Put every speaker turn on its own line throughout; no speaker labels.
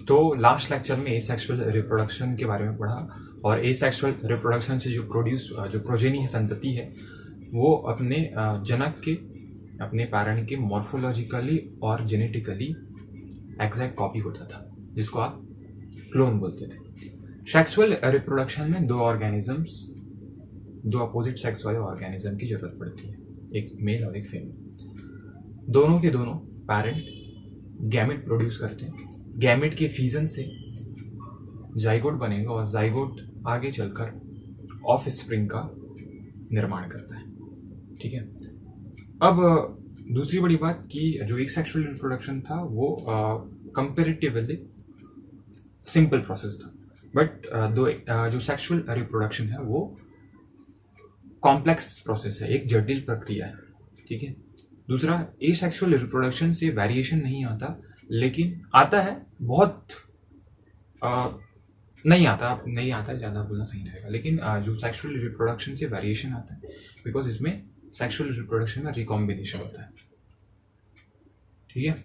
तो last lecture में asexual reproduction के बारे में पढ़ा और एसेक्सुअल रिप्रोडक्शन से जो प्रोजेनी है, संतति है, वो अपने जनक के, अपने पैरेंट के मॉर्फोलॉजिकली और जेनेटिकली एग्जैक्ट कॉपी होता था, जिसको आप क्लोन बोलते थे। सेक्सुअल रिप्रोडक्शन में दो अपोजिट सेक्स वाले ऑर्गेनिज्म की जरूरत पड़ती है, एक मेल और एक फीमेल। दोनों के दोनों पैरेंट गैमेट प्रोड्यूस करते हैं। गैमेट के फ्यूजन से जाइगोट बनेगा और जाइगोट आगे चलकर ऑफ स्प्रिंग का निर्माण करता है। ठीक है। अब दूसरी बड़ी बात कि जो एक सेक्सुअल रिप्रोडक्शन था वो कंपेरेटिवली सिंपल प्रोसेस था, बट जो सेक्सुअल रिप्रोडक्शन है वो कॉम्प्लेक्स प्रोसेस है, एक जटिल प्रक्रिया है। ठीक है। दूसरा, एसेक्सुअल रिप्रोडक्शन से वेरिएशन नहीं आता, लेकिन आता है बहुत नहीं आता है, ज्यादा बोलना सही रहेगा, लेकिन जो सेक्सुअल रिप्रोडक्शन से वेरिएशन आता है बिकॉज इसमें सेक्सुअल रिप्रोडक्शन में रिकॉम्बिनेशन होता है। ठीक है।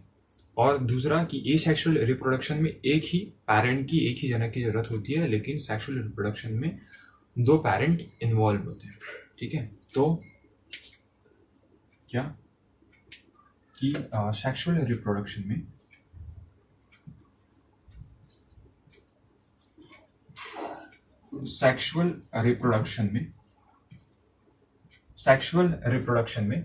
और दूसरा कि एसेक्सुअल रिप्रोडक्शन में एक ही पैरेंट की, एक ही जनक की जरूरत होती है, लेकिन सेक्सुअल रिप्रोडक्शन में दो पैरेंट इन्वॉल्व होते हैं। ठीक है। तो क्या कि सेक्सुअल रिप्रोडक्शन में सेक्सुअल रिप्रोडक्शन में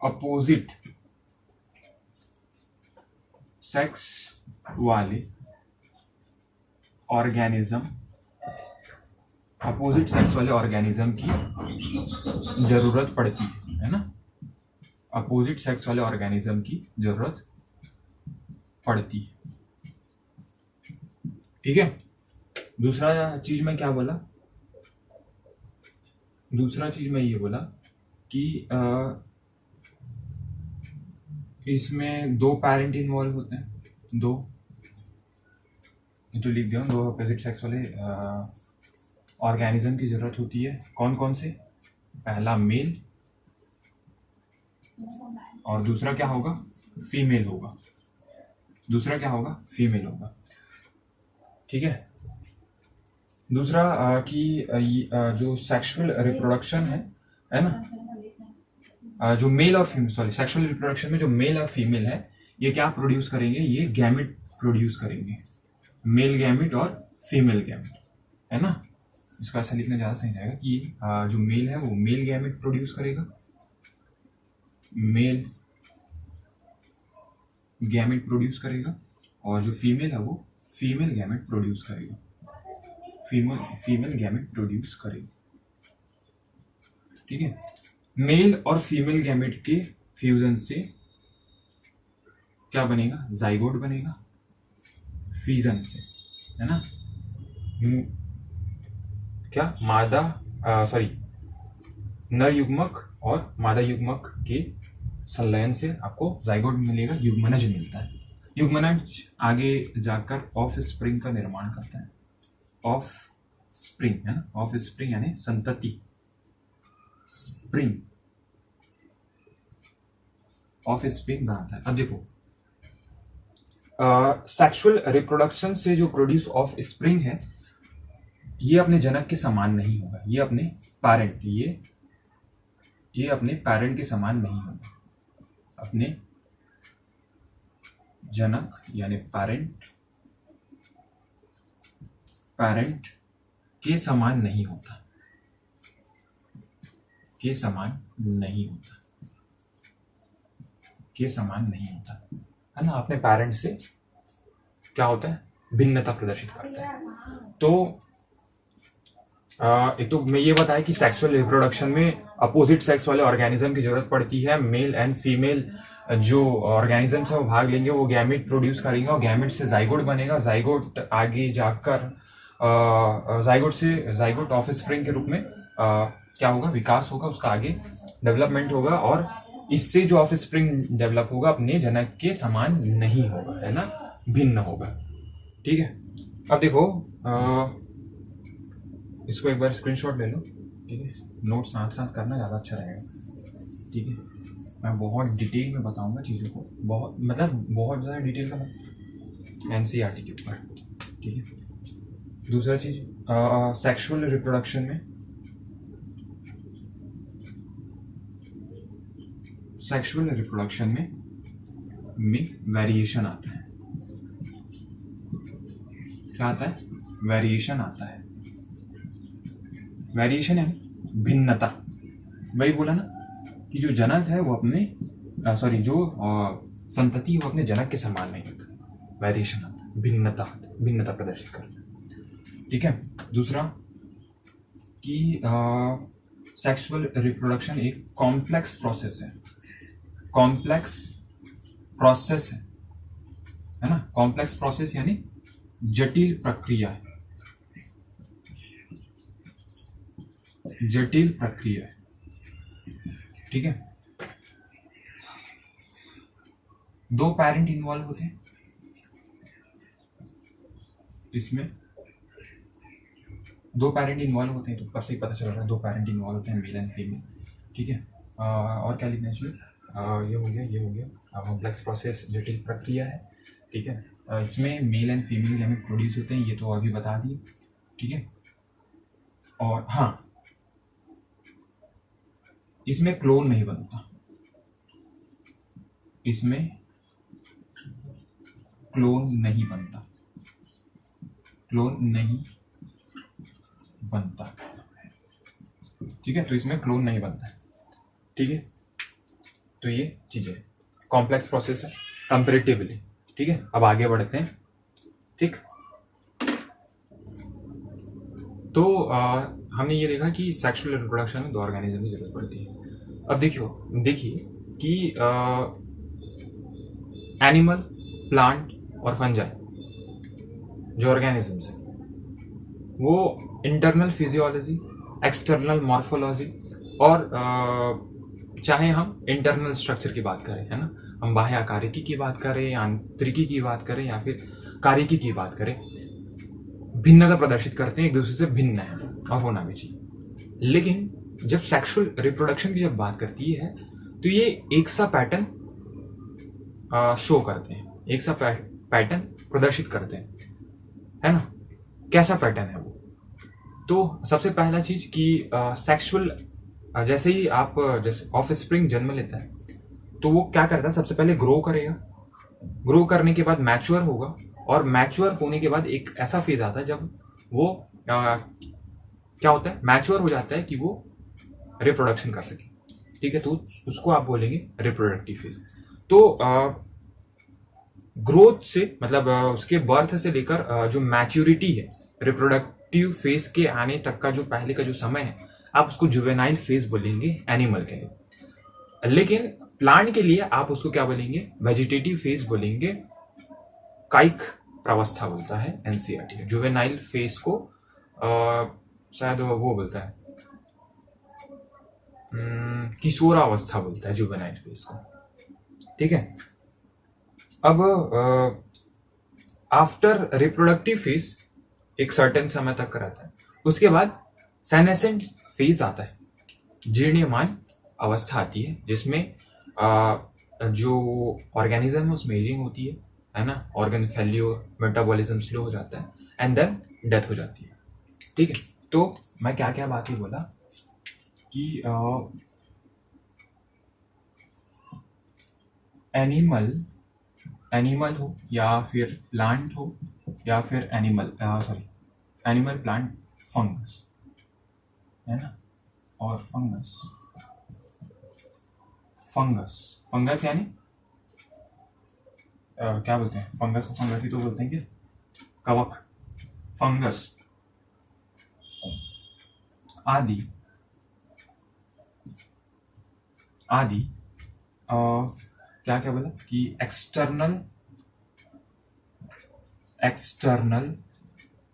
अपोजिट सेक्स वाले ऑर्गेनिज्म की जरूरत पड़ती है ना। अपोजिट सेक्स वाले ऑर्गेनिज्म की जरूरत पड़ती है। ठीक है। दूसरा चीज मैं क्या बोला? दूसरा चीज मैं ये बोला कि इसमें दो पैरेंट इन्वॉल्व होते हैं, दो, तो लिख दिया, दो अपोजिट सेक्स वाले ऑर्गेनिज्म की जरूरत होती है। कौन कौन से? पहला मेल और दूसरा क्या होगा? फीमेल होगा। दूसरा क्या होगा? फीमेल होगा। ठीक है। दूसरा कि जो सेक्सुअल रिप्रोडक्शन है ना, जो मेल और फीमेल, सॉरी, सेक्सुअल रिप्रोडक्शन में जो मेल और फीमेल है ये क्या प्रोड्यूस करेंगे? ये गैमेट प्रोड्यूस करेंगे, मेल गैमेट और फीमेल गैमेट, है ना। इसको ऐसा लिखना ज्यादा सही रहेगा कि जो मेल है वो मेल गैमेट प्रोड्यूस करेगा, मेल गैमेट प्रोड्यूस करेगा, और जो फीमेल है वो फीमेल गैमेट प्रोड्यूस करेगा, फीमेल गैमेट प्रोड्यूस करेगी। ठीक है। मेल और फीमेल गैमेट के फ्यूजन से क्या बनेगा? जाइगोट बनेगा, फ्यूजन से, है ना। क्या? नर युग्मक और मादा युग्मक के संलयन से आपको जाइगोट मिलेगा, युग्मनज मिलता है। युग्मनज आगे जाकर ऑफ स्प्रिंग का निर्माण करता है। ऑफ स्प्रिंग, है ना, ऑफ स्प्रिंग यानी संतति, स्प्रिंग, ऑफ स्प्रिंग बनाता है। अब देखो, सेक्सुअल रिप्रोडक्शन से जो प्रोड्यूस ऑफ स्प्रिंग है ये अपने जनक के समान नहीं होगा, ये अपने पैरेंट के समान नहीं होगा, अपने जनक यानी पैरेंट के समान नहीं होता, के समान नहीं होता, है ना। अपने पेरेंट से क्या होता है? भिन्नता प्रदर्शित करता है। तो एक तो मैं ये बताया कि सेक्सुअल रिप्रोडक्शन में अपोजिट सेक्स वाले ऑर्गेनिज्म की जरूरत पड़ती है। मेल एंड फीमेल जो ऑर्गेनिजम्स है वो भाग लेंगे, वो गैमेट प्रोड्यूस करेंगे और गैमेट से जाइगोट बनेगा। जाइगोट आगे जाकर जाइगोट ऑफ स्प्रिंग के रूप में क्या होगा? विकास होगा, उसका आगे डेवलपमेंट होगा, और इससे जो ऑफ स्प्रिंग डेवलप होगा अपने जनक के समान नहीं होगा, है ना, भिन्न होगा। ठीक है। अब देखो, इसको एक बार स्क्रीनशॉट ले लो। ठीक है। नोट्स साथ साथ करना ज्यादा अच्छा रहेगा। ठीक है। मैं बहुत डिटेल में बताऊंगा चीज़ों को, बहुत ज़्यादा डिटेल का एनसीईआरटी के ऊपर, ठीक है। दूसरा चीज सेक्सुअल रिप्रोडक्शन में, वेरिएशन आता है। क्या आता है? वेरिएशन आता है। वेरिएशन है भिन्नता। वही बोला ना कि जो जनक है वो अपने जो संतति है वो अपने जनक के समान नहीं होता। वेरिएशन आता है, भिन्नता प्रदर्शित करता है, ठीक है। दूसरा कि सेक्सुअल रिप्रोडक्शन एक कॉम्प्लेक्स प्रोसेस है। है ना। कॉम्प्लेक्स प्रोसेस यानी जटिल प्रक्रिया है, ठीक है। दो पेरेंट इन्वॉल्व होते हैं इसमें, तो ऊपर से ही पता चल रहा है 2 पेरेंट इन्वॉल्व होते हैं, मेल एंड फीमेल, ठीक है। और क्या लिखना चाहिए? ये हो गया कॉम्प्लेक्स प्रोसेस, जटिल प्रक्रिया है, ठीक है। इसमें male and female gamete produce होते हैं, ये तो अभी बता दिए, ठीक है। और हाँ, इसमें क्लोन नहीं बनता, ठीक है। तो इसमें क्लोन नहीं बनता है, ठीक है। तो ये चीजें कॉम्प्लेक्स प्रोसेस है कंपैरेटिवली, ठीक है। अब आगे बढ़ते हैं, ठीक। तो हमने ये देखा कि सेक्सुअल रिप्रोडक्शन में 2 ऑर्गेनिज्म की जरूरत पड़ती है। अब देखिए कि एनिमल, प्लांट और फंजाई जो ऑर्गेनिजम्स है वो इंटरनल फिजियोलॉजी, एक्सटर्नल मॉर्फोलॉजी और चाहे हम इंटरनल स्ट्रक्चर की बात करें, है ना, हम बाह्य आकारिकी की बात करें, आंतरिकी की बात करें या फिर कारिकी की बात करें, भिन्नता प्रदर्शित करते हैं, एक दूसरे से भिन्न है और होना भी चाहिए। लेकिन जब सेक्सुअल रिप्रोडक्शन की जब बात करती है तो ये एक सा पैटर्न शो करते हैं, एक सा पैटर्न प्रदर्शित करते हैं, है ना। कैसा पैटर्न है वो? तो सबसे पहला चीज कि सेक्सुअल जैसे ही जैसे ऑफ स्प्रिंग जन्म लेता है तो वो क्या करता है, सबसे पहले ग्रो करेगा, ग्रो करने के बाद मैच्योर होगा, और मैच्योर होने के बाद एक ऐसा फेज आता है जब वो क्या होता है, मैच्योर हो जाता है कि वो रिप्रोडक्शन कर सके, ठीक है। तो उसको आप बोलेंगे रिप्रोडक्टिव फेज। तो ग्रोथ से मतलब उसके बर्थ से लेकर जो मैच्योरिटी है, रिप्रोडक्टिव फेज के आने तक का जो पहले का जो समय है, आप उसको जुवेनाइल फेज बोलेंगे एनिमल के लिए। लेकिन प्लांट के लिए आप उसको क्या बोलेंगे? वेजिटेटिव फेज बोलेंगे, कायिक प्रावस्था बोलता है एनसीईआरटी। जुवेनाइल फेज को शायद वो बोलता है किशोरावस्था बोलता है जुवेनाइल फेज को, ठीक है। अब आफ्टर रिप्रोडक्टिव फेज एक सर्टेन समय तक रहता है, उसके बाद सेनेसेंट फेज आता है, जीर्णियमान अवस्था आती है, जिसमें जो ऑर्गेनिज्म है उसमें एजिंग होती है ना, ऑर्गन फेल्योर, मेटाबॉलिज्म स्लो हो जाता है एंड देन डेथ हो जाती है, ठीक है। तो मैं क्या क्या बातें बोला कि एनिमल हो या फिर प्लांट हो या फिर एनिमल प्लांट फंगस, है ना, और फंगस यानी क्या बोलते हैं फंगस को? फंगस ही तो बोलते हैं क्या? कवक, फंगस आदि क्या क्या बोला कि external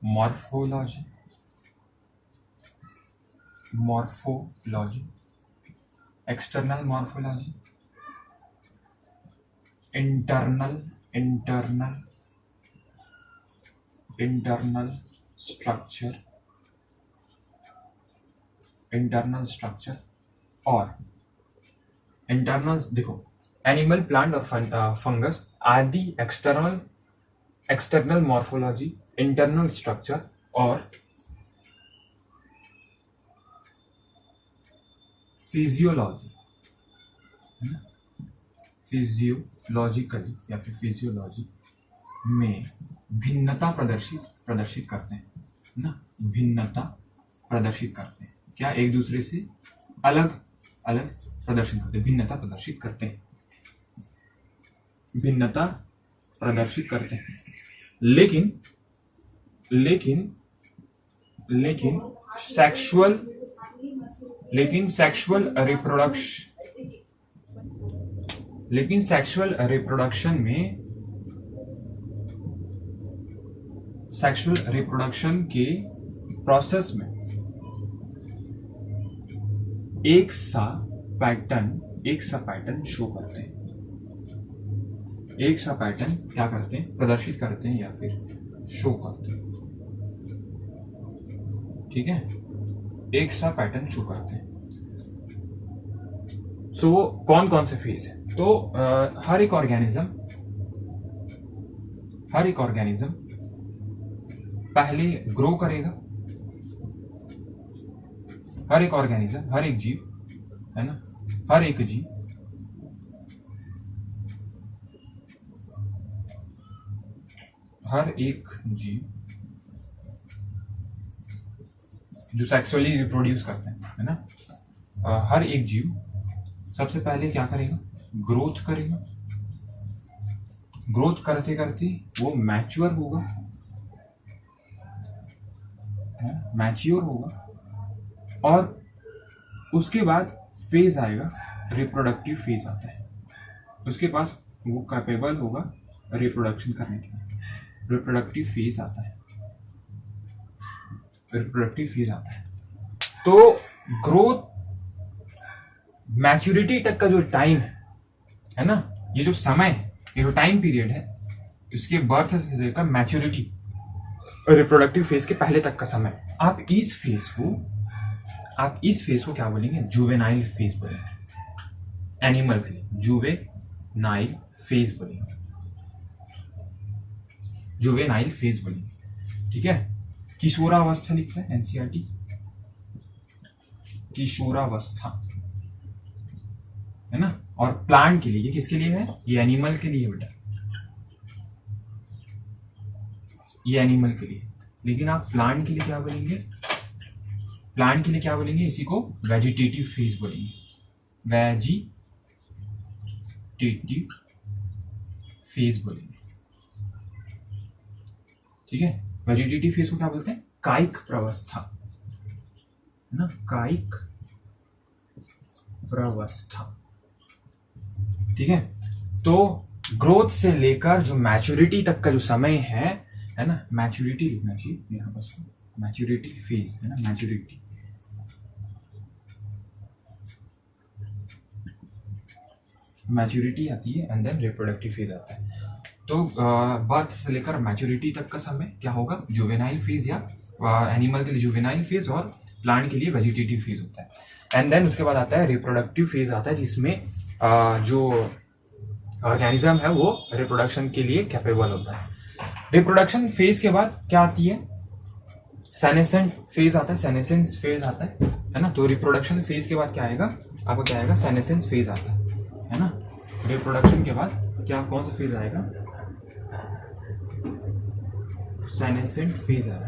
morphology, external morphology, internal structure और इंटरनल, देखो एनिमल, प्लांट और fungus are the external morphology, internal structure और फिजियोलॉजी, फिजियोलॉजिकली या फिर फिजियोलॉजी में भिन्नता प्रदर्शित करते हैं ना, भिन्नता प्रदर्शित करते हैं, क्या एक दूसरे से अलग अलग प्रदर्शन करते हैं, भिन्नता प्रदर्शित करते हैं, भिन्नता प्रदर्शित करते हैं। लेकिन लेकिन लेकिन सेक्सुअल रिप्रोडक्शन के प्रोसेस में एक सा पैटर्न शो करते हैं, एक सा पैटर्न क्या करते हैं, प्रदर्शित करते हैं या फिर शो करते हैं, ठीक है, एक सा पैटर्न शो करते हैं। सो वो कौन कौन से फेज है, तो हर एक ऑर्गेनिज्म पहले ग्रो करेगा, हर एक जीव है ना, हर एक जीव जो सेक्सुअली रिप्रोड्यूस करते हैं, है ना, हर एक जीव सबसे पहले क्या करेगा, ग्रोथ करेगा, ग्रोथ करते करते वो मैच्योर होगा और उसके बाद फेज आएगा, रिप्रोडक्टिव फेज आता है, उसके पास वो कैपेबल होगा रिप्रोडक्शन करने के लिए, रिप्रोडक्टिव फेज आता है। तो ग्रोथ मैच्योरिटी तक का जो टाइम है ना, ये जो समय, ये जो टाइम पीरियड है, इसके बर्थ से लेकर मैच्योरिटी, रिप्रोडक्टिव फेज के पहले तक का समय, आप इस फेज को क्या बोलेंगे, जुवेनाइल फेज बोलेंगे, एनिमल के लिए जुवेनाइल फेज बोलेंगे, ठीक है। किशोरावस्था लिखते हैं एनसीईआरटी, किशोरावस्था, है ना। और प्लांट के लिए, ये किसके लिए है, ये एनिमल के लिए बेटा, ये एनिमल के लिए। लेकिन आप प्लांट के लिए क्या बोलेंगे, इसी को वेजिटेटिव फेज बोलेंगे, वेजिटेटिव फेज बोलेंगे, ठीक है। वेजिटेटिव फेज को क्या बोलते हैं, कायिक प्रावस्था, है ना, कायिक प्रावस्था, ठीक है। तो ग्रोथ से लेकर जो मैच्योरिटी तक का जो समय है ना, मैच्योरिटी लिखना चाहिए यहाँ पर, मैच्योरिटी फेज, है ना, मैच्योरिटी आती है एंड देन रिप्रोडक्टिव फेज आता है। तो बर्थ से लेकर मैच्योरिटी तक का समय क्या होगा, जुवेनाइल फेज, या एनिमल के लिए जुवेनाइल फेज और प्लांट के लिए वेजिटेटिव फेज होता है। एंड देन उसके बाद आता है रिप्रोडक्टिव फेज आता है, जिसमें जो ऑर्गेनिज्म है वो रिप्रोडक्शन के लिए कैपेबल होता है। रिप्रोडक्शन फेज के बाद क्या आती है, सेनेसेंट फेज आता है ना। तो रिप्रोडक्शन फेज के बाद क्या आएगा, आपका क्या आएगा, सेनेसेंस फेज आता है ना। रिप्रोडक्शन के बाद क्या, कौन सा फेज आएगा, सेनेसेंट फेज आएगा,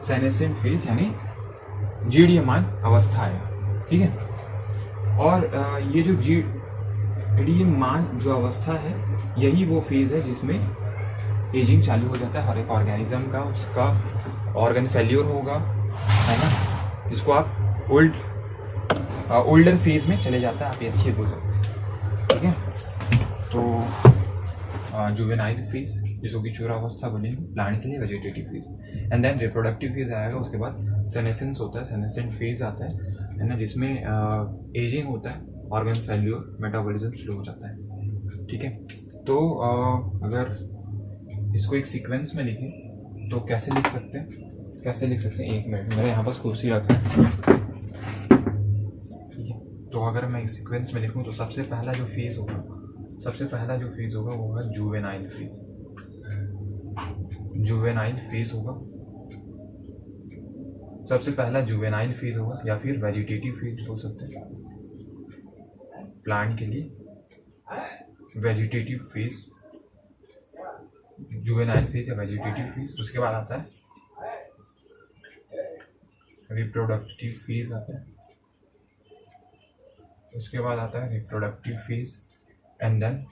सेनेसेंट फेज यानी जीडीयमान अवस्था आएगा, ठीक है। और ये जो जीडीयमान जो अवस्था है, यही वो फेज है जिसमें एजिंग चालू हो जाता है हर एक ऑर्गेनिज्म का, उसका ऑर्गन फेल्योर होगा, है ना, इसको आप ओल्डर फेज में चले जाता है, आप ये अच्छी बोल सकते हैं, ठीक है। तो जुवेनाइल फेज, जिसको कि किशोरावस्था बोलेंगे, प्लांट के लिए vegetative phase, and then reproductive phase आएगा, उसके बाद सेनेसेंस होता है, सेनेसेंट फेज आता है ना, जिसमें एजिंग होता है, ऑर्गन फेल्योर, मेटाबॉलिज्म स्लो हो जाता है, ठीक है। तो अगर इसको एक सीक्वेंस में लिखें तो कैसे लिख सकते हैं, कैसे लिख सकते हैं, 1 मिनट, मेरे यहाँ पास कुर्सी रखा है, ठीक है। तो अगर मैं इस सीक्वेंस में लिखूँ तो सबसे पहला जो फेज होगा वो है जुवेनाइल फेज। जुवेनाइल फेज होगा, सबसे पहला जुवेनाइल फेज होगा, या फिर वेजिटेटिव फेज हो सकते हैं प्लांट के लिए। वेजिटेटिव फेज, जुवेनाइल फेज या वेजिटेटिव फेज। उसके बाद आता है रिप्रोडक्टिव फेज आता है, उसके बाद आता है reproductive phase, and then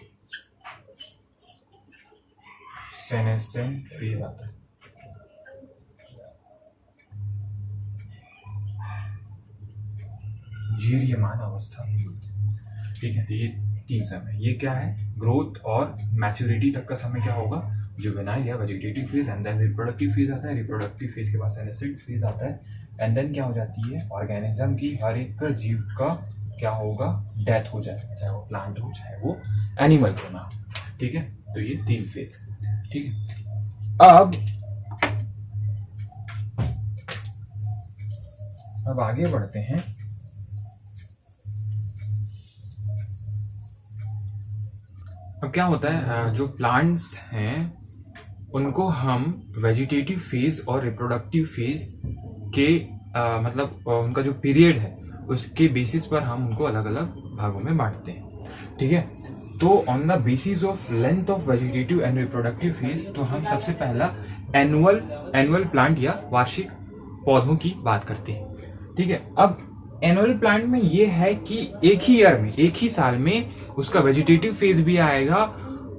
senescent phase आता है। जीर्यमान अवस्था, ठीक है। तो ये 3 समय, ये क्या है, ग्रोथ और मैच्योरिटी तक का समय क्या होगा, जुवेनाइल या vegetative phase, and then reproductive phase आता है। रिप्रोडक्टिव फेज के बाद सेनेसेंट फेज आता है, एंड देन क्या हो जाती है, ऑर्गेनिज्म की हर एक जीव का क्या होगा, डेथ हो जाएगा, चाहे वो प्लांट हो चाहे वो एनिमल क्यों ना हो, ठीक है। तो ये 3 फेज, ठीक है। अब आगे बढ़ते हैं। अब क्या होता है, जो प्लांट्स हैं उनको हम वेजिटेटिव फेज और रिप्रोडक्टिव फेज के मतलब उनका जो पीरियड है उसके बेसिस पर हम उनको अलग अलग भागों में बांटते हैं, ठीक है। तो on the basis of length of vegetative and reproductive phase, तो हम सबसे पहला एनुअल प्लांट या वार्षिक पौधों की बात करते हैं, ठीक है। अब एनुअल प्लांट में ये है कि एक ही ईयर में, एक ही साल में उसका वेजिटेटिव फेज भी आएगा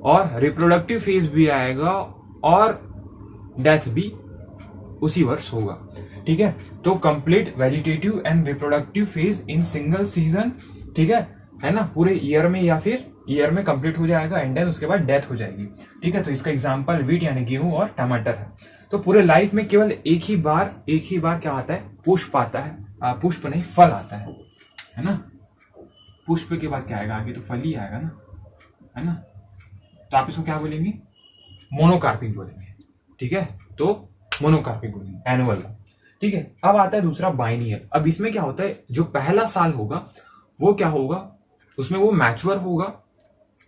और रिप्रोडक्टिव फेज भी आएगा और डेथ भी उसी वर्ष होगा, ठीक है। तो complete vegetative and reproductive phase in single season, ठीक है ना, पूरे ईयर में या फिर ईयर में कंप्लीट हो जाएगा, एंड देन उसके बाद डेथ हो जाएगी, ठीक है। तो इसका एग्जांपल व्हीट यानी गेहूं और टमाटर है। तो पूरे लाइफ में केवल एक ही बार क्या आता है, पुष्प आता है, पुष्प नहीं फल आता है ना। पुष्प के बाद क्या आएगा, आगे तो फल ही आएगा ना, है ना। तो आप इसको क्या बोलेंगे, मोनोकार्पिक बोलेंगे, ठीक है। तो मोनोकार्पिक बोलेंगे एनुअल का, ठीक है। अब आता है दूसरा बाइनियल। अब इसमें क्या होता है, जो पहला साल होगा वो क्या होगा, उसमें वो मैच्योर होगा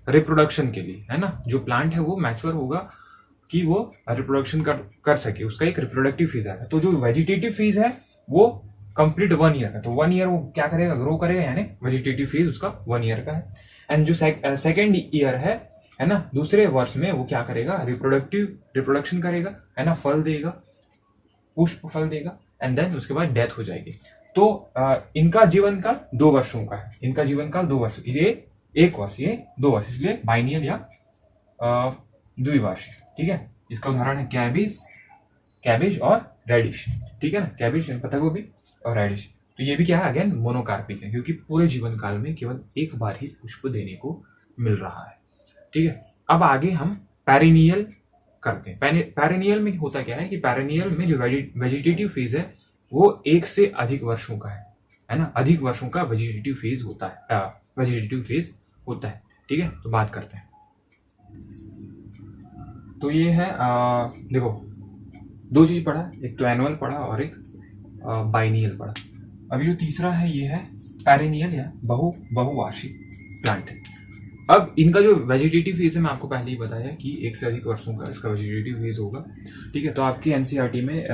रिप्रोडक्शन के लिए, है ना। जो प्लांट है वो मैच्योर होगा कि वो रिप्रोडक्शन कर सके, उसका एक रिप्रोडक्टिव फेज आएगा। तो जो वेजिटेटिव फेज है वो कंप्लीट 1 ईयर का, तो 1 ईयर वो क्या करेगा, ग्रो करेगा, यानी वेजिटेटिव फेज उसका 1 ईयर का है। एंड जो सेकेंड ईयर है ना, दूसरे वर्ष में वो क्या करेगा, रिप्रोडक्शन करेगा, है ना, फल देगा, पुष्प फल देगा, एंड देन उसके बाद डेथ हो जाएगी। तो इनका जीवन काल 2 वर्षों का है, इनका जीवन काल 2 वर्ष, ये 1 वर्ष, ये 2 वर्ष, इसलिए बाइनियल या द्विवार्षिक, ठीक है। इसका उदाहरण है कैबेज और रेडिश, ठीक है ना, कैबेज पत्ता गोभी और रेडिश। तो ये भी क्या है, अगेन मोनोकार्पिक है, क्योंकि पूरे जीवन काल में केवल एक बार ही पुष्प देने को मिल रहा है, ठीक है। अब आगे हम पेरिनियल करते हैं। पेरिनियल में होता क्या है कि पेरिनियल में जो वेजिटेटिव फेज है वो 1 से अधिक वर्षों का है ना, अधिक वर्षों का वेजिटेटिव फेज होता है, ठीक है। तो बात करते हैं। तो ये है देखो, 2 चीज पढ़ा, एक तो एनुअल पढ़ा और एक बाइनियल पढ़ा। अभी जो तीसरा है ये है पेरिनियल या बहुवार्षिक प्लांट है। अब इनका जो वेजिटेटिव फेज है, मैं आपको पहले ही बताया कि 1 से अधिक वर्षों का इसका वेजिटेटिव फेज होगा, ठीक है। तो आपकी एनसीईआरटी में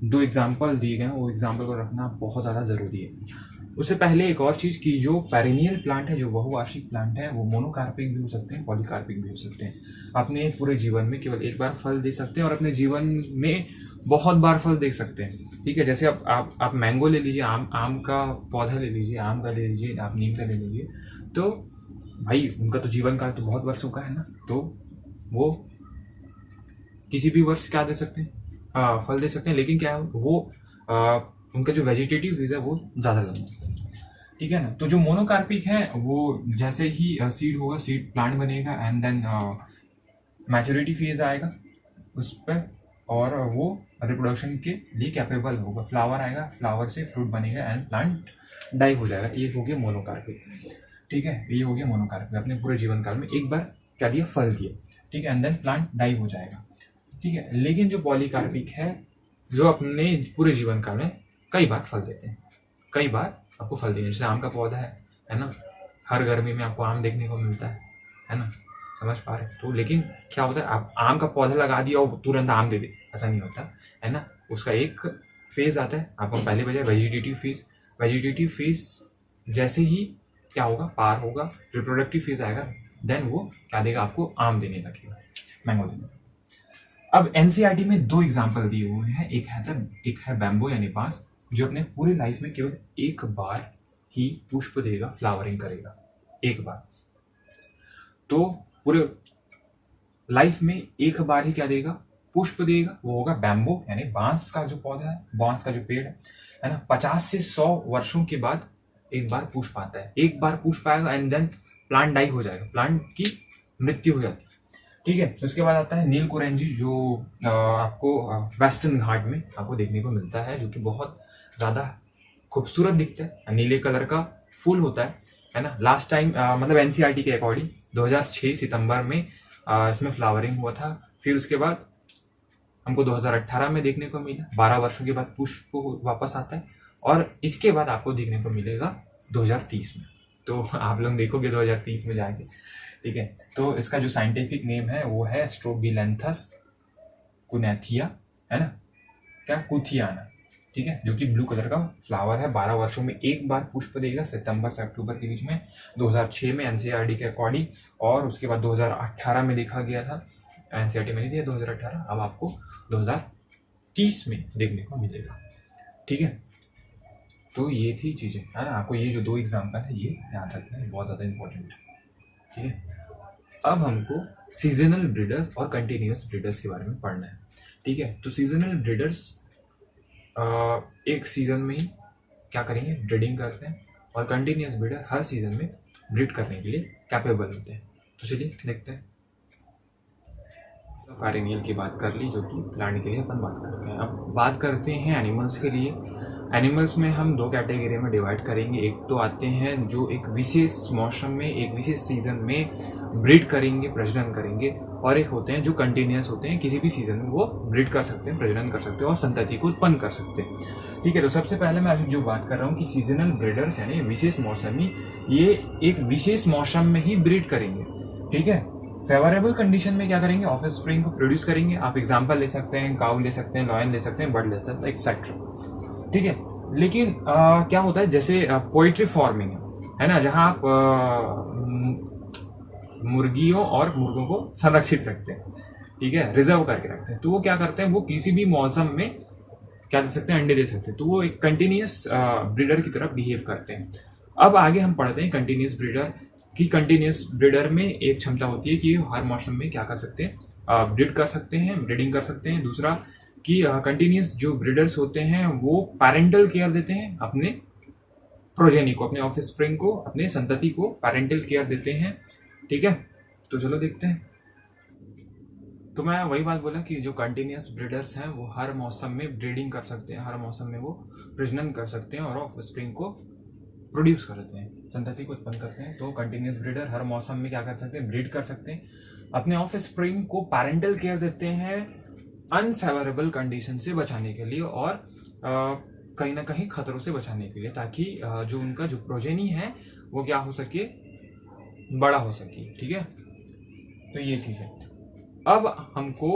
2 एग्जाम्पल दिए गए हैं, वो एग्जाम्पल को रखना बहुत ज्यादा जरूरी है। उससे पहले एक और चीज की, जो पेरिनियल प्लांट है, जो बहुवार्षिक प्लांट है, वो मोनोकार्पिक भी हो सकते हैं, पॉलीकार्पिक भी हो सकते हैं। अपने पूरे जीवन में केवल एक बार फल दे सकते हैं और अपने जीवन में बहुत बार फल दे सकते हैं, ठीक है। जैसे आप मैंगो ले लीजिए, आम का पौधा ले लीजिए, आम का ले लीजिए, आप नीम का ले लीजिए, तो भाई उनका तो जीवन काल तो बहुत वर्षों का है ना, तो वो किसी भी वर्ष क्या दे सकते हैं, फल दे सकते हैं, लेकिन क्या है वो उनका जो वेजिटेटिव फेज है वो ज्यादा लंबा, ठीक है ना। तो जो मोनोकार्पिक है वो जैसे ही सीड होगा, सीड प्लांट बनेगा, एंड देन मैच्योरिटी फेज आएगा उस पर, और वो रिप्रोडक्शन के लिए कैपेबल होगा, फ्लावर आएगा, फ्लावर से फ्रूट बनेगा एंड प्लांट डाई हो जाएगा। तो ये हो गया मोनोकार्पिक, ठीक है। ये हो गया मोनोकार्पिक, अपने पूरे जीवन काल में एक बार क्या दिया, फल दिया, ठीक है, एंड देन प्लांट डाई हो जाएगा, ठीक है। लेकिन जो पॉलीकार्पिक है जो अपने पूरे जीवन काल में कई बार फल देते हैं, कई बार आपको फल देंगे। जैसे आम का पौधा है ना, हर गर्मी में आपको आम देखने को मिलता है ना, समझ पा रहे? तो लेकिन क्या होता है, आप आम का पौधा लगा दिया और तुरंत आम दे दे, ऐसा नहीं होता है ना। उसका एक फेज आता है, आपको पहले बजाय वेजिटेटिव फेज। वेजिटेटिव फेज जैसे ही क्या होगा, पार होगा, रिप्रोडक्टिव फेज आएगा, देन वो क्या देगा आपको, आम देने लगेगा, मैंगो देने। अब एनसीईआरटी में 2 एग्जाम्पल दिए हुए हैं, एक है बैम्बो यानी बांस, जो अपने पूरे लाइफ में केवल एक बार ही पुष्प देगा, फ्लावरिंग करेगा, एक बार। तो पूरे लाइफ में एक बार ही क्या देगा, पुष्प देगा, वो होगा बैम्बो यानी बांस का जो पौधा है, बांस का जो पेड़ है ना। 50 से 100 वर्षों के बाद एक बार पुष्प आता है, एक बार पुष्प आएगा एंड देन प्लांट डाई हो जाएगा, प्लांट की मृत्यु हो जाती है, ठीक है। उसके बाद आता है नीलकुरेंजी, जो आपको वेस्टर्न घाट में आपको देखने को मिलता है, जो कि बहुत ज्यादा खूबसूरत दिखता है, नीले कलर का फूल होता है ना। लास्ट टाइम मतलब एनसीईआरटी के अकॉर्डिंग 2006 सितंबर में इसमें फ्लावरिंग हुआ था। फिर उसके बाद हमको 2018 में देखने को मिला, 12 वर्षों के बाद पुष्प वापस आता है, और इसके बाद आपको देखने को मिलेगा 2030 में। तो आप लोग देखोगे 2030 में जाके, ठीक है। तो इसका जो साइंटिफिक नेम है वो है स्ट्रोबिलैंथस कुनैथिया, है ना, क्या कुथियाना, ठीक है, जो कि ब्लू कलर का फ्लावर है। 12 वर्षों में एक बार पुष्प देगा, सितंबर से अक्टूबर के बीच में, 2006 में एनसीईआरटी के अकॉर्डिंग, और उसके बाद 2018 में देखा गया था, एनसीईआरटी में नहीं दिया 2018, अब आपको 2030 में देखने को मिलेगा, ठीक है। तो ये थी चीजें, है ना। आपको ये जो 2 एग्जाम्पल है ये याद रखना है, बहुत ज्यादा इंपॉर्टेंट है, ठीक है। अब हमको सीजनल ब्रीडर्स और कंटिन्यूअस ब्रीडर्स के बारे में पढ़ना है, ठीक है। तो सीजनल ब्रीडर्स एक सीजन में ही क्या करेंगे, ब्रीडिंग करते हैं, और कंटिन्यूअस ब्रीडर हर सीजन में ब्रीड करने के लिए कैपेबल होते हैं। तो चलिए देखते हैं। पेरिनियल की बात कर ली, जो कि प्लांट के लिए अपन बात करते हैं। अब बात करते हैं एनिमल्स के लिए। एनिमल्स में हम 2 कैटेगरी में डिवाइड करेंगे। एक तो आते हैं जो एक विशेष मौसम में, एक विशेष सीजन में ब्रीड करेंगे, प्रजनन करेंगे, और एक होते हैं जो कंटिन्यूअस होते हैं, किसी भी सीजन में वो ब्रीड कर सकते हैं, प्रजनन कर सकते हैं और संतति को उत्पन्न कर सकते हैं, ठीक है। तो सबसे पहले मैं जो बात कर रहा हूँ कि सीजनल ब्रीडर्स यानी विशेष मौसमी, ये एक विशेष मौसम में ही ब्रीड करेंगे, ठीक है। फेवरेबल कंडीशन में क्या करेंगे, ऑफ स्प्रिंग को प्रोड्यूस करेंगे। आप एग्जांपल ले सकते हैं, काऊ ले सकते हैं, लॉयन ले सकते हैं, बर्ड ले सकते हैं, एक्सेट्रा, ठीक है। लेकिन क्या होता है, जैसे पोएट्री फार्मिंग है ना, जहां आप मुर्गियों और मुर्गों को संरक्षित रखते हैं, ठीक है, रिजर्व करके रखते हैं, तो वो क्या करते हैं, वो किसी भी मौसम में क्या दे सकते हैं, अंडे दे सकते हैं। तो वो एक कंटिन्यूअस ब्रीडर की तरफ बिहेव करते हैं। अब आगे हम पढ़ते हैं कंटिन्यूअस ब्रीडर की। कंटिन्यूअस ब्रीडर में एक क्षमता होती है कि हर मौसम में क्या कर सकते हैं, ब्रीड कर सकते हैं, ब्रीडिंग कर सकते हैं। दूसरा कि कंटिन्यूअस जो ब्रीडर्स होते हैं वो पैरेंटल केयर देते हैं अपने प्रोजेनी को, अपने ऑफ स्प्रिंग को, अपने संतति को पैरेंटल केयर देते हैं, ठीक है। तो चलो देखते हैं। तो मैं वही बात बोला कि जो कंटिन्यूअस ब्रीडर्स हैं वो हर मौसम में ब्रीडिंग कर सकते हैं, हर मौसम में वो प्रजनन कर सकते हैं और ऑफ स्प्रिंग को प्रोड्यूस करते हैं, संतति को उत्पन्न करते हैं। तो कंटिन्यूअस ब्रीडर हर मौसम में क्या कर सकते हैं, ब्रीड कर सकते हैं, अपने ऑफ स्प्रिंग को पैरेंटल केयर देते हैं अनफेवरेबल कंडीशन से बचाने के लिए, और कहीं ना कहीं खतरों से बचाने के लिए, ताकि जो उनका जो प्रोजेनी है वो क्या हो सके, बड़ा हो सके, ठीक है। तो ये चीज है। अब हमको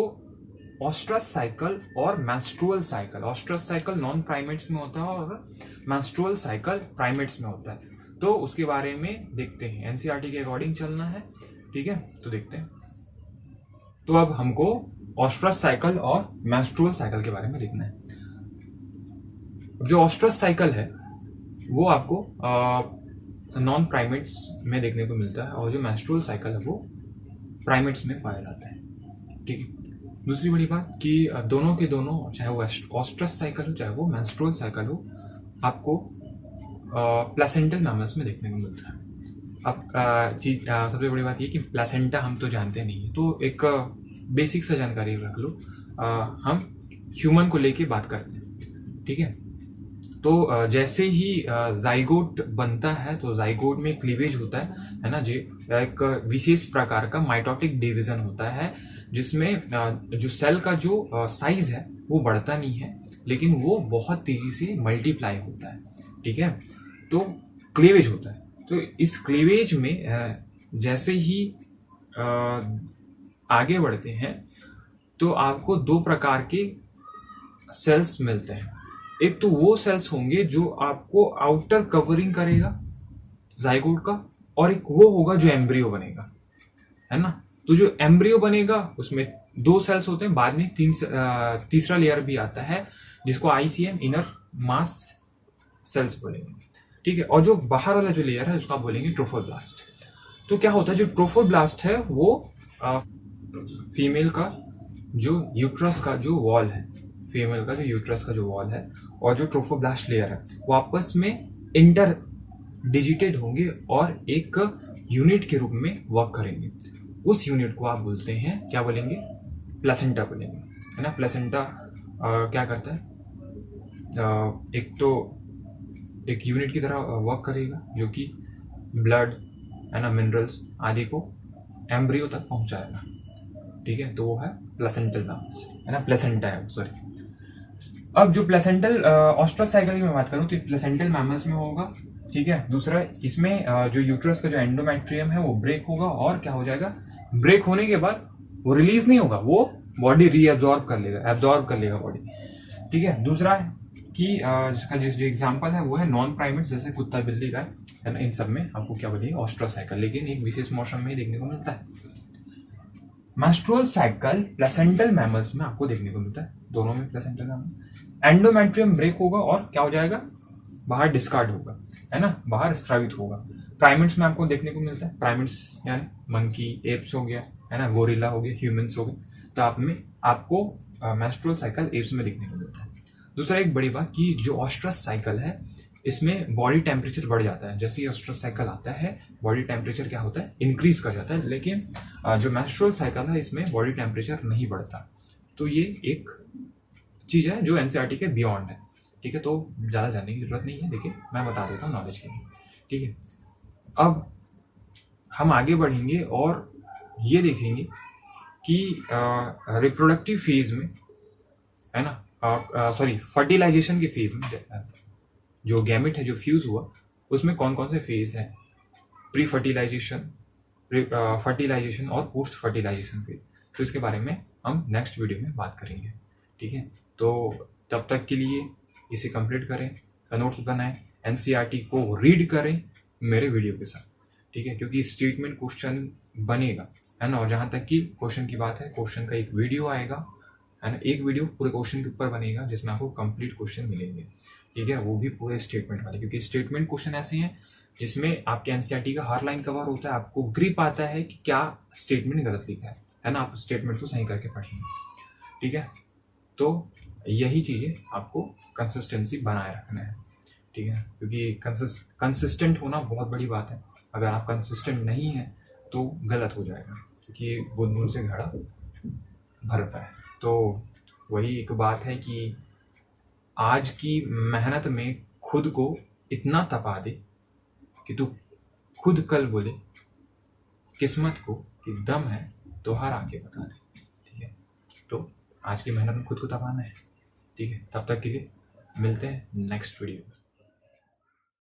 ऑस्ट्रस साइकिल और menstrual cycle, oestrus cycle non primates में होता है और मेंस्ट्रुअल साइकिल प्राइमेट्स में होता है, तो उसके बारे में देखते हैं। एनसीईआरटी के अकॉर्डिंग चलना है, ठीक है, तो देखते हैं। तो अब हमको ऑस्ट्रस साइकिल और मेंस्ट्रुअल साइकिल के बारे में देखना है। जो ऑस्ट्रस साइकिल है वो आपको नॉन प्राइमेट्स में देखने को मिलता है, और जो मेंस्ट्रुअल साइकिल है वो प्राइमेट्स में पाया जाता है, ठीक है। दूसरी बड़ी बात कि दोनों के दोनों, चाहे वो ऑस्ट्रस साइकिल हो चाहे वो मेंस्ट्रुअल साइकिल हो, आपको प्लेसेंटल मैमल्स में देखने को मिलता है। अब सबसे बड़ी बात ये कि प्लेसेंटा हम तो जानते नहीं है, तो एक बेसिक सा जानकारी रख लो। हम ह्यूमन को लेके बात करते हैं, ठीक है। तो जैसे ही जाइगोट बनता है तो जाइगोट में क्लीवेज होता है ना जी, एक विशेष प्रकार का माइटोटिक डिवीजन होता है जिसमें जो सेल का जो साइज है वो बढ़ता नहीं है, लेकिन वो बहुत तेजी से मल्टीप्लाई होता है। ठीक है, तो क्लीवेज होता है। तो इस क्लीवेज में जैसे ही आगे बढ़ते हैं तो आपको दो प्रकार के सेल्स मिलते हैं। एक तो वो सेल्स होंगे जो आपको आउटर कवरिंग करेगा जाइगोट का, और एक वो होगा जो एम्ब्रियो बनेगा, है ना। तो जो एम्ब्रियो बनेगा उसमें दो सेल्स होते हैं, बाद में तीसरा लेयर भी आता है जिसको आईसीएम इनर मास सेल्स बोलेंगे। ठीक है, और जो बाहर वाला जो लेयर है उसको आप बोलेंगे ट्रोफोब्लास्ट। तो क्या होता है, जो ट्रोफोब्लास्ट है वो फीमेल का जो यूट्रस का जो वॉल है, फीमेल का जो यूट्रस का जो वॉल है और जो ट्रोफोब्लास्ट लेयर है वो आपस में इंटर डिजिटेड होंगे और एक यूनिट के रूप में वर्क करेंगे। उस यूनिट को आप बोलते हैं, क्या बोलेंगे, प्लेसेंटा बोलेंगे, है ना। प्लेसेंटा क्या करता है, एक तो एक यूनिट की तरह वर्क करेगा जो कि ब्लड, है ना, मिनरल्स आदि को एम्ब्रियो तक पहुंचाएगा। ठीक है, तो वो है प्लेसेंटल मैमल्स, है ना, प्लेसेंटा है, सॉरी। अब जो प्लेसेंटल ऑस्ट्रोसाइकल की मैं बात करूं तो प्लेसेंटल मैमल्स में होगा। ठीक है, दूसरा इसमें जो यूट्रस का जो एंडोमेट्रियम है वो ब्रेक होगा, और क्या हो जाएगा, ब्रेक होने के बाद वो रिलीज नहीं होगा, वो बॉडी रीअब्जॉर्ब कर लेगा, एब्जॉर्ब कर लेगा बॉडी। ठीक है, दूसरा है कि जिसका जो एग्जांपल है वो है नॉन प्राइमेट, जैसे कुत्ता बिल्ली का, है ना। इन सब में आपको क्या बोलिए, ऑस्ट्रोसाइकल, लेकिन एक विशेष मौसम में देखने को मिलता है। मेंस्ट्रुअल साइकिल प्लेसेंटल मैमल्स में आपको देखने को मिलता है, दोनों में प्लेसेंटल मैमल। एंडोमेट्रियम ब्रेक होगा और क्या हो जाएगा, बाहर डिस्कार्ड होगा, है ना, बाहर स्रावित होगा। प्राइमेट्स में आपको देखने को मिलता है, प्राइमेट्स यानी मंकी, एप्स हो गया, है ना, गोरिल्ला हो गया, ह्यूमंस हो गए, तो आपको मेंस्ट्रुअल साइकिल एप्स में देखने को मिलता है। दूसरा एक बड़ी बात कि जो ऑस्ट्रस साइकिल है इसमें बॉडी टेम्परेचर बढ़ जाता है। जैसे ही ऑस्ट्रस साइकिल आता है बॉडी टेम्परेचर क्या होता है, इंक्रीज कर जाता है, लेकिन जो मेंस्ट्रुअल साइकिल है इसमें बॉडी टेम्परेचर नहीं बढ़ता। तो ये एक चीज है जो एनसीईआरटी के बियॉन्ड है। ठीक है, तो ज्यादा जानने की जरूरत नहीं है, लेकिन मैं बता देता हूँ नॉलेज के लिए। ठीक है, अब हम आगे बढ़ेंगे और ये देखेंगे कि रिप्रोडक्टिव फेज में, है ना, सॉरी फर्टिलाइजेशन के फेज में जो गैमेट है जो फ्यूज हुआ उसमें कौन कौन से फेज है, प्री फर्टिलाइजेशन, फर्टिलाइजेशन और पोस्ट फर्टिलाइजेशन फेज। तो इसके बारे में हम नेक्स्ट वीडियो में बात करेंगे। ठीक है, तो तब तक के लिए इसे कंप्लीट करें, नोट्स बनाएं, एनसीईआरटी को रीड करें मेरे वीडियो के साथ। ठीक है, क्योंकि स्टेटमेंट क्वेश्चन बनेगा, है ना। और जहां तक कि क्वेश्चन की बात है, क्वेश्चन का एक वीडियो आएगा, है ना, एक वीडियो पूरे क्वेश्चन के ऊपर बनेगा जिसमें आपको कंप्लीट क्वेश्चन मिलेंगे। ठीक है, वो भी पूरे स्टेटमेंट वाले, क्योंकि स्टेटमेंट क्वेश्चन ऐसे हैं जिसमें आपके एनसीईआरटी का हर लाइन कवर होता है, आपको ग्रिप आता है कि क्या स्टेटमेंट गलत लिखा है ना, आप स्टेटमेंट को सही करके पढ़ेंगे। ठीक है, तो यही चीजें आपको कंसिस्टेंसी बनाए रखना है। ठीक है, क्योंकि कंसिस्टेंट होना बहुत बड़ी बात है। अगर आप कंसिस्टेंट नहीं है तो गलत हो जाएगा, क्योंकि बूंद बूंद से घड़ा भरता है। तो वही एक बात है कि आज की मेहनत में खुद को इतना तपा दे कि तू खुद कल बोले किस्मत को कि दम है तो हार आके बता दे। ठीक है, तो आज की मेहनत में खुद को तपाना है। ठीक है, तब तक के लिए मिलते हैं नेक्स्ट वीडियो में।